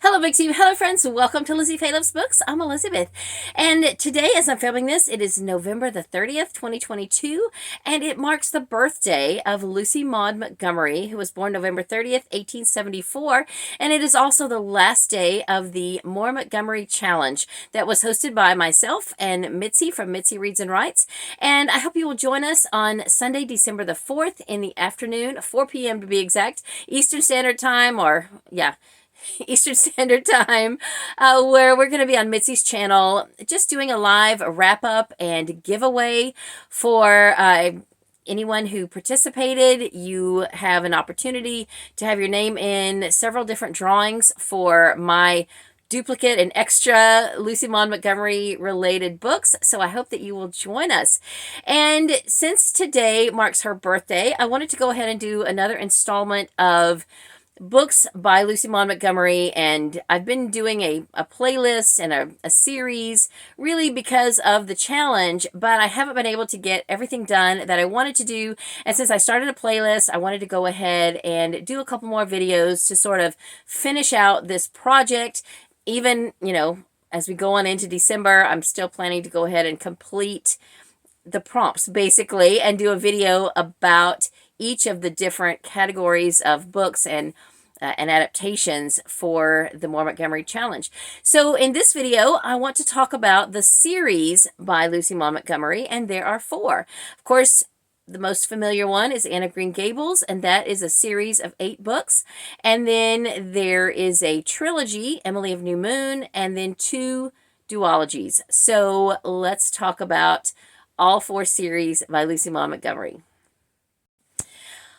Hello, Big Team. Hello, friends. Welcome to Lizziefaye Loves Books. I'm Elizabeth. And today, as I'm filming this, it is November the 30th, 2022, and it marks the birthday of Lucy Maud Montgomery, who was born November 30th, 1874, and it is also the last day of the More Montgomery Challenge that was hosted by myself and Mitzi from Mitzi Reads and Writes. And I hope you will join us on Sunday, December the 4th in the afternoon, 4 p.m. to be exact, Eastern Standard Time, Eastern Standard Time, where we're going to be on Mitzi's channel, just doing a live wrap-up and giveaway for anyone who participated. You have an opportunity to have your name in several different drawings for my duplicate and extra Lucy Maud Montgomery related books. So I hope that you will join us. And since today marks her birthday, I wanted to go ahead and do another installment of books by Lucy Maud Montgomery, and I've been doing a playlist and a series really because of the challenge, but I haven't been able to get everything done that I wanted to do. And since I started a playlist, I wanted to go ahead and do a couple more videos to sort of finish out this project. Even, as we go on into December, I'm still planning to go ahead and complete the prompts basically and do a video about each of the different categories of books and adaptations for the More Montgomery Challenge. So in this video, I want to talk about the series by Lucy Maud Montgomery, and there are 4. Of course, the most familiar one is Anne of Green Gables, and that is a series of 8 books. And then there is a trilogy, Emily of New Moon, and then 2 duologies. So let's talk about all 4 series by Lucy Maud Montgomery.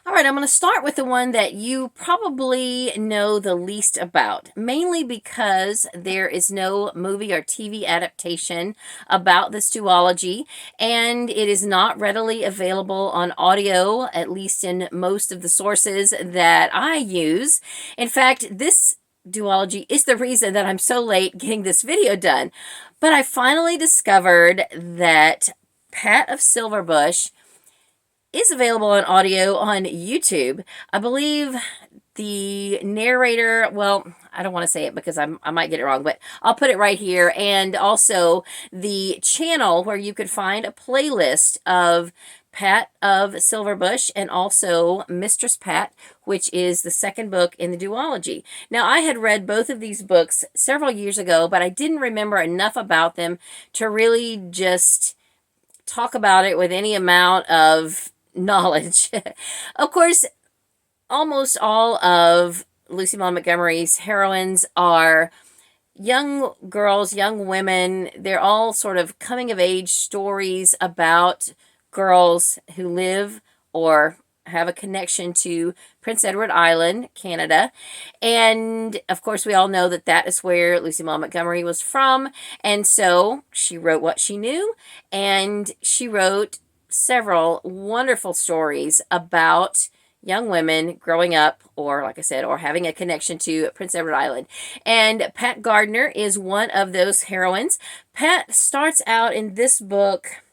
All right, I'm going to start with the one that you probably know the least about, mainly because there is no movie or TV adaptation about this duology, and it is not readily available on audio, at least in most of the sources that I use. In fact, this duology is the reason that I'm so late getting this video done. But I finally discovered that Pat of Silverbush is available on audio on YouTube. I believe the narrator, well, I don't want to say it because I might get it wrong, but I'll put it right here. And also the channel where you could find a playlist of Pat of Silverbush and also Mistress Pat, which is the second book in the duology. Now, I had read both of these books several years ago, but I didn't remember enough about them to really just talk about it with any amount of knowledge. Of course, almost all of Lucy Maud Montgomery's heroines are young girls, young women. They're all sort of coming-of-age stories about girls who live or have a connection to Prince Edward Island, Canada. And, of course, we all know that that is where Lucy Maud Montgomery was from. And so she wrote what she knew, and she wrote several wonderful stories about young women growing up, or like I said, or having a connection to Prince Edward Island. And Pat Gardner is one of those heroines. Pat starts out in this book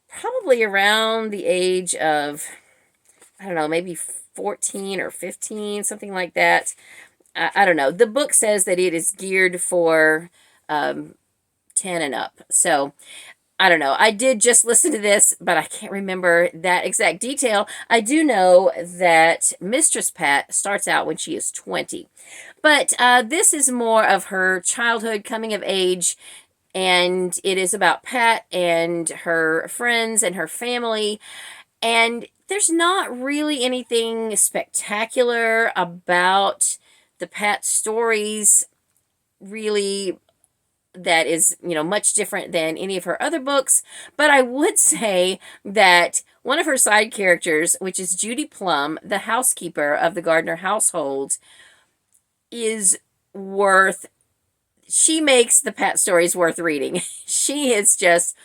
probably around the age of, I don't know, maybe 14 or 15, something like that. I don't know. The book says that it is geared for 10 and up. So I don't know. I did just listen to this, but I can't remember that exact detail. I do know that Mistress Pat starts out when she is 20. But this is more of her childhood coming of age, and it is about Pat and her friends and her family. And there's not really anything spectacular about the Pat stories, really, that is, much different than any of her other books. But I would say that one of her side characters, which is Judy Plum, the housekeeper of the Gardner household, she makes the Pat stories worth reading. She is just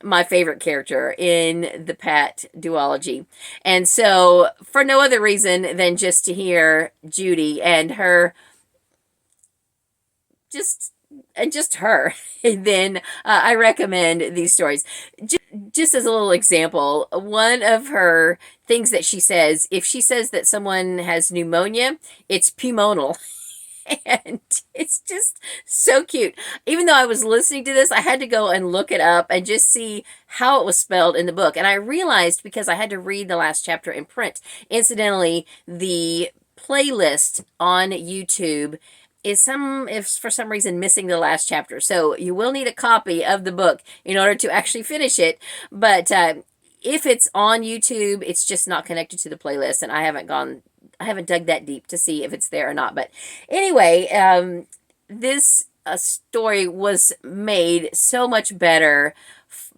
my favorite character in the Pat duology. And so, for no other reason than just to hear Judy and her, just her, then I recommend these stories. Just as a little example, one of her things that she says, if she says that someone has pneumonia, it's pulmonal. And it's just so cute. Even though I was listening to this, I had to go and look it up and just see how it was spelled in the book. And I realized, because I had to read the last chapter in print. Incidentally, the playlist on YouTube is if for some reason missing the last chapter. So you will need a copy of the book in order to actually finish it. But if it's on YouTube, it's just not connected to the playlist, and I haven't dug that deep to see if it's there or not. But anyway, this story was made so much better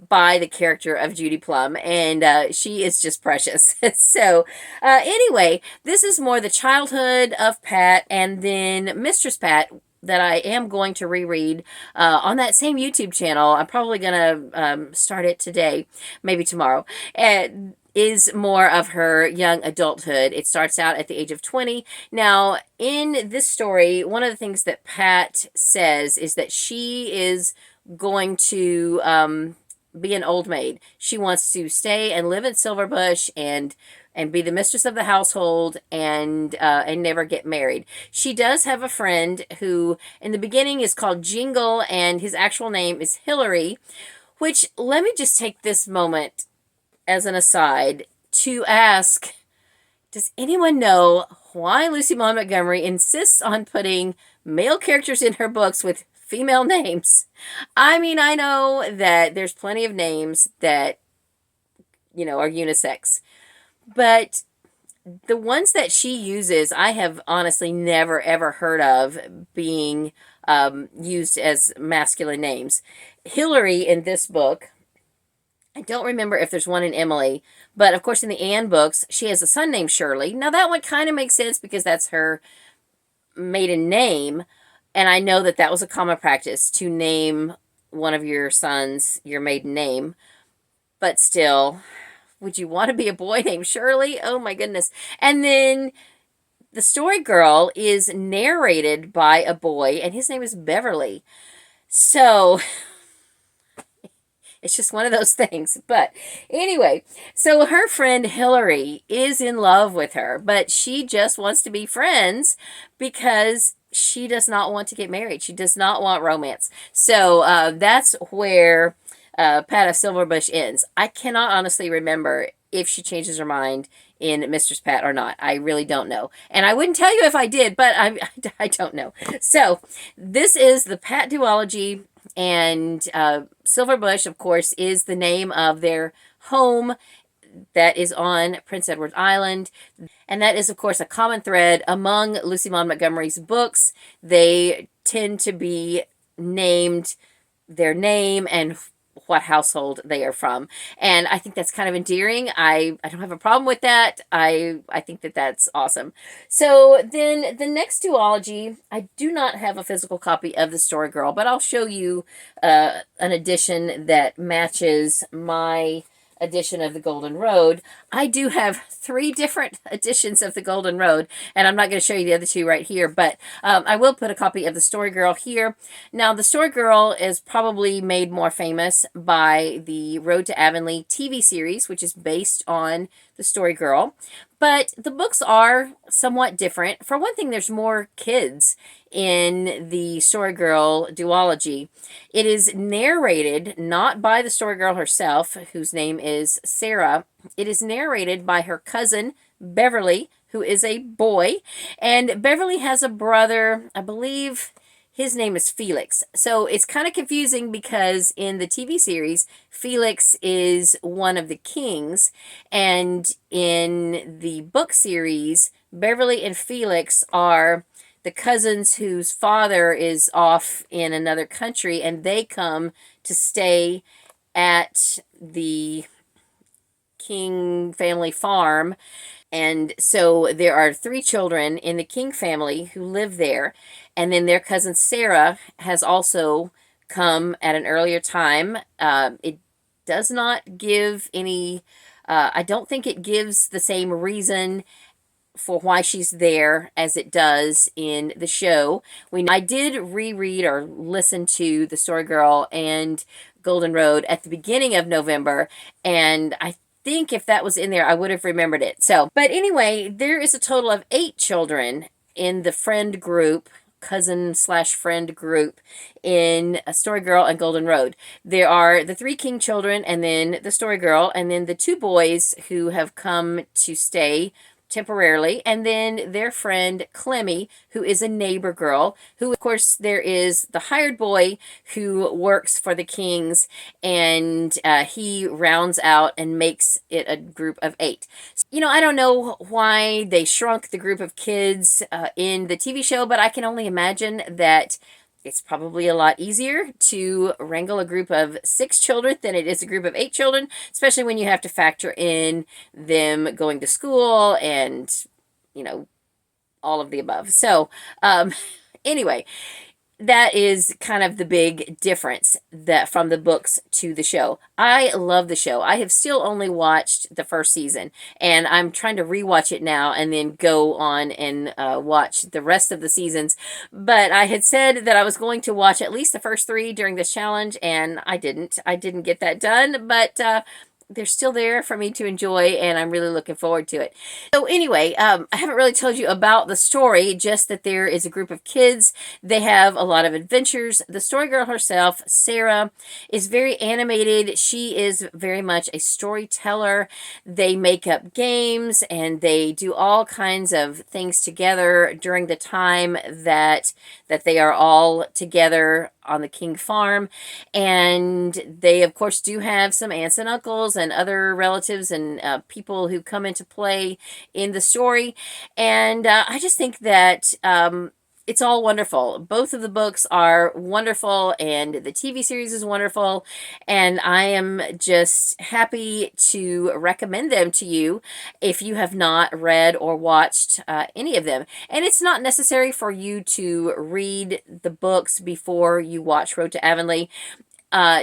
by the character of Judy Plum, and she is just precious. So anyway, this is more the childhood of Pat and then Mistress Pat that I am going to reread on that same YouTube channel. I'm probably going to start it today, maybe tomorrow. Is more of her young adulthood. It starts out at the age of 20. Now, in this story, one of the things that Pat says is that she is going to be an old maid. She wants to stay and live in Silverbush and be the mistress of the household and never get married. She does have a friend who in the beginning is called Jingle, and his actual name is Hillary, which, let me just take this moment as an aside to ask, does anyone know why Lucy Maud Montgomery insists on putting male characters in her books with female names? I mean, I know that there's plenty of names that, are unisex, but the ones that she uses, I have honestly never, ever heard of being used as masculine names. Hillary in this book, I don't remember if there's one in Emily, but of course in the Anne books, she has a son named Shirley. Now that one kind of makes sense because that's her maiden name, and I know that was a common practice to name one of your sons your maiden name, but still, would you want to be a boy named Shirley? Oh my goodness. And then the story girl is narrated by a boy, and his name is Beverly. So it's just one of those things. But anyway, so her friend Hillary is in love with her, but she just wants to be friends because she does not want to get married. She does not want romance. So that's where Pat of Silverbush ends. I cannot honestly remember if she changes her mind in Mistress Pat or not. I really don't know. And I wouldn't tell you if I did, but I don't know. So this is the Pat duology. And Silverbush, of course, is the name of their home that is on Prince Edward Island. And that is, of course, a common thread among Lucy Maud Montgomery's books. They tend to be named their name and what household they are from. And I think that's kind of endearing. I don't have a problem with that. I think that's awesome. So then the next duology, I do not have a physical copy of The Story Girl, but I'll show you an edition that matches my edition of The Golden Road. I do have 3 different editions of The Golden Road, and I'm not going to show you the other 2 right here, but I will put a copy of The Story Girl here. Now, The Story Girl is probably made more famous by the Road to Avonlea TV series, which is based on The Story Girl, but the books are somewhat different. For one thing, there's more kids in the Story Girl duology. It is narrated not by the Story Girl herself, whose name is Sarah. It is narrated by her cousin, Beverly, who is a boy. And Beverly has a brother, I believe his name is Felix. So it's kind of confusing because in the TV series, Felix is one of the kings. And in the book series, Beverly and Felix are the cousins whose father is off in another country, and they come to stay at the King family farm. And so there are 3 children in the King family who live there. And then their cousin Sarah has also come at an earlier time. It does not give any, I don't think it gives the same reason for why she's there as it does in the show. I did reread or listen to The Story Girl and Golden Road at the beginning of November, and I think if that was in there, I would have remembered it. So, but anyway, there is a total of 8 children in the friend group cousin slash friend group in Story Girl and Golden Road. There are the 3 king children, and then the Story Girl, and then the 2 boys who have come to stay temporarily, and then their friend Clemmy, who is a neighbor girl, who of course there is the hired boy who works for the kings, and he rounds out and makes it a group of 8. You know, I don't know why they shrunk the group of kids in the TV show, but I can only imagine that it's probably a lot easier to wrangle a group of 6 children than it is a group of 8 children, especially when you have to factor in them going to school and, you know, all of the above. So, anyway, that is kind of the big difference that from the books to the show. I love the show. I have still only watched the first season, and I'm trying to rewatch it now and then go on and watch the rest of the seasons. But I had said that I was going to watch at least the first 3 during this challenge, and I didn't. I didn't get that done, but they're still there for me to enjoy, and I'm really looking forward to it. So anyway, I haven't really told you about the story, just that there is a group of kids. They have a lot of adventures. The story girl herself, Sarah, is very animated. She is very much a storyteller. They make up games, and they do all kinds of things together during the time that they are all together on the King farm. And they of course do have some aunts and uncles and other relatives and people who come into play in the story. And I just think that it's all wonderful. Both of the books are wonderful, and the TV series is wonderful, and I am just happy to recommend them to you if you have not read or watched any of them. And it's not necessary for you to read the books before you watch Road to Avonlea.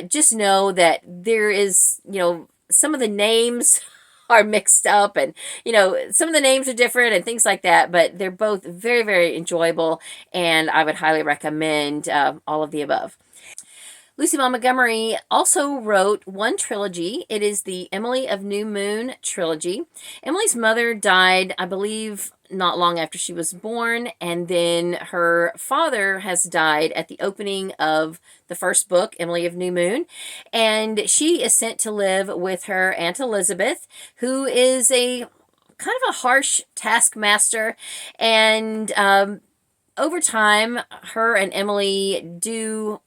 Just know that there is, you know, some of the names are mixed up, and you know, some of the names are different and things like that, but they're both very, very enjoyable, and I would highly recommend all of the above. Lucy Maud Montgomery also wrote one trilogy. It is the Emily of New Moon trilogy. Emily's mother died, I believe, not long after she was born, and then her father has died at the opening of the first book, Emily of New Moon, and she is sent to live with her Aunt Elizabeth, who is a kind of a harsh taskmaster, and over time, her and Emily do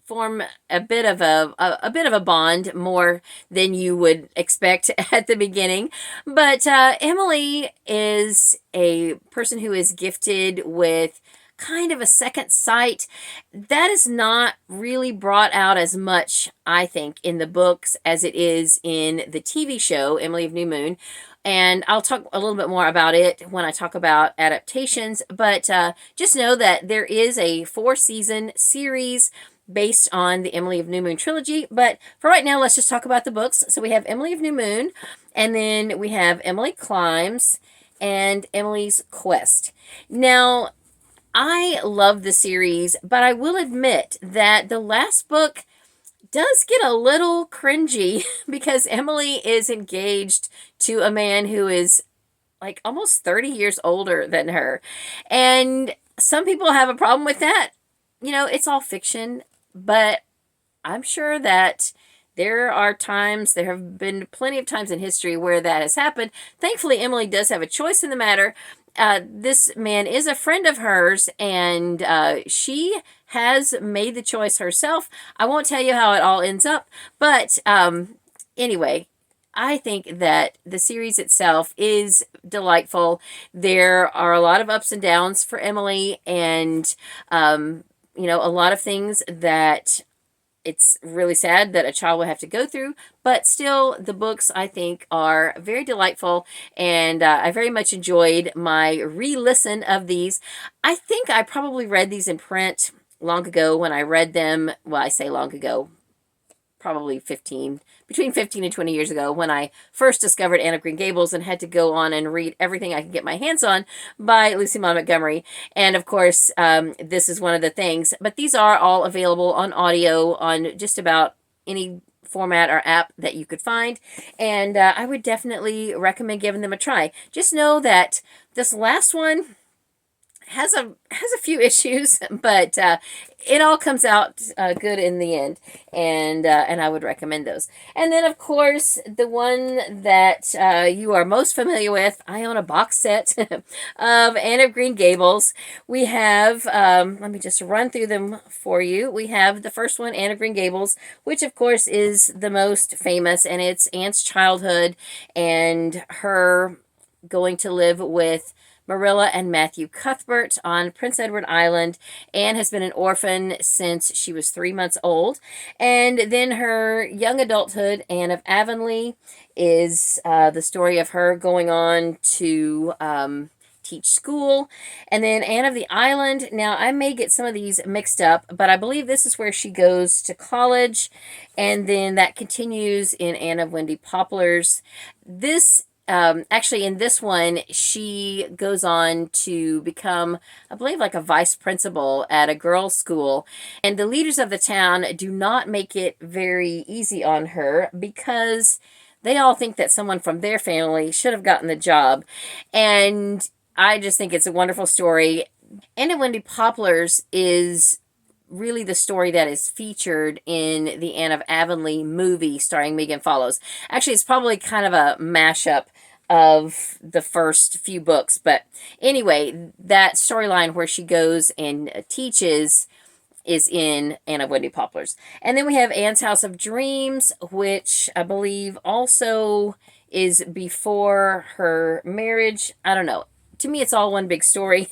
form a bit of a bond, more than you would expect at the beginning. But Emily is a person who is gifted with kind of a second sight. That is not really brought out as much, I think, in the books as it is in the TV show, Emily of New Moon. And I'll talk a little bit more about it when I talk about adaptations. But just know that there is a 4-season series based on the Emily of New Moon trilogy. But for right now, let's just talk about the books. So we have Emily of New Moon, and then we have Emily Climbs and Emily's Quest. Now, I love the series, but I will admit that the last book does get a little cringy because Emily is engaged to a man who is like almost 30 years older than her. And some people have a problem with that. You know, it's all fiction, but I'm sure that there have been plenty of times in history where that has happened. Thankfully, Emily does have a choice in the matter. This man is a friend of hers, and she has made the choice herself. I won't tell you how it all ends up, but anyway, I think that the series itself is delightful. There are a lot of ups and downs for Emily, and you know, a lot of things that it's really sad that a child will have to go through, but still the books, I think, are very delightful, and I very much enjoyed my re-listen of these. I think I probably read these in print long ago when I read them. Well, I say long ago, probably between 15 and 20 years ago, when I first discovered Anne of Green Gables and had to go on and read everything I could get my hands on by Lucy Maud Montgomery. And of course, this is one of the things. But these are all available on audio on just about any format or app that you could find. And I would definitely recommend giving them a try. Just know that this last one has a few issues, but it all comes out good in the end, and I would recommend those. And then, of course, the one that you are most familiar with, I own a box set of Anne of Green Gables. We have, let me just run through them for you. We have the first one, Anne of Green Gables, which, of course, is the most famous, and it's Anne's childhood and her going to live with Marilla and Matthew Cuthbert on Prince Edward Island. Anne has been an orphan since she was 3 months old. And then her young adulthood, Anne of Avonlea, is the story of her going on to teach school. And then Anne of the Island, now I may get some of these mixed up, but I believe this is where she goes to college. And then that continues in Anne of Wendy Poplars. This actually, in this one, she goes on to become, I believe, like a vice principal at a girls' school. And the leaders of the town do not make it very easy on her because they all think that someone from their family should have gotten the job. And I just think it's a wonderful story. Anne of Wendy Poplars is really the story that is featured in the Anne of Avonlea movie starring Megan Follows. Actually, it's probably kind of a mashup of the first few books. But anyway, that storyline where she goes and teaches is in Anne of Wendy Poplars. And then we have Anne's House of Dreams, which I believe also is before her marriage. I don't know. To me, it's all one big story.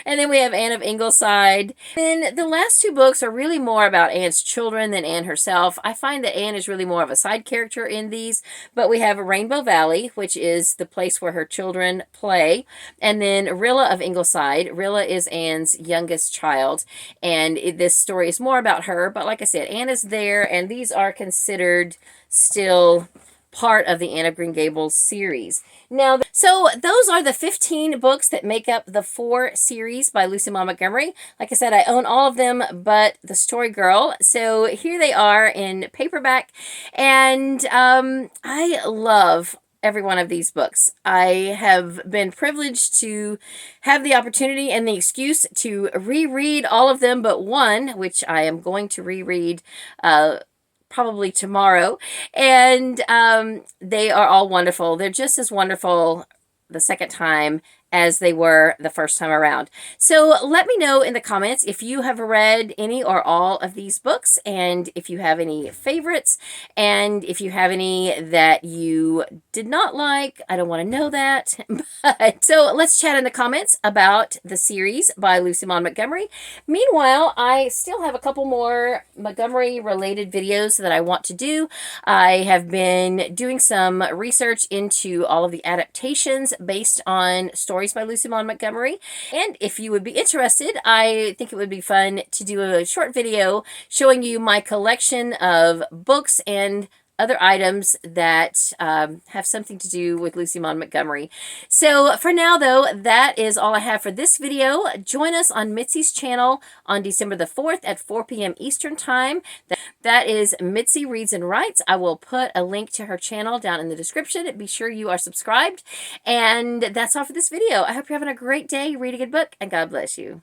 And then we have Anne of Ingleside. And the last two books are really more about Anne's children than Anne herself. I find that Anne is really more of a side character in these. But we have Rainbow Valley, which is the place where her children play. And then Rilla of Ingleside. Rilla is Anne's youngest child. And this story is more about her. But like I said, Anne is there. And these are considered still part of the Anne of Green Gables series. Now, so those are the 15 books that make up the 4 series by Lucy Maud Montgomery. Like I said, I own all of them but The Story Girl. So here they are in paperback, and I love every one of these books. I have been privileged to have the opportunity and the excuse to reread all of them but one, which I am going to reread probably tomorrow. And they are all wonderful. They're just as wonderful the second time as they were the first time around. So let me know in the comments if you have read any or all of these books, and if you have any favorites, and if you have any that you did not like. I don't want to know that. But so let's chat in the comments about the series by Lucy Maud Montgomery. Meanwhile, I still have a couple more Montgomery related videos that I want to do. I have been doing some research into all of the adaptations based on stories by Lucy Maud Montgomery. And if you would be interested, I think it would be fun to do a short video showing you my collection of books and other items that have something to do with Lucy Maud Montgomery. So for now, though, that is all I have for this video. Join us on Mitzi's channel on December the 4th at 4 p.m. Eastern Time. That is Mitzi Reads and Writes. I will put a link to her channel down in the description. Be sure you are subscribed. And that's all for this video. I hope you're having a great day. Read a good book, and God bless you.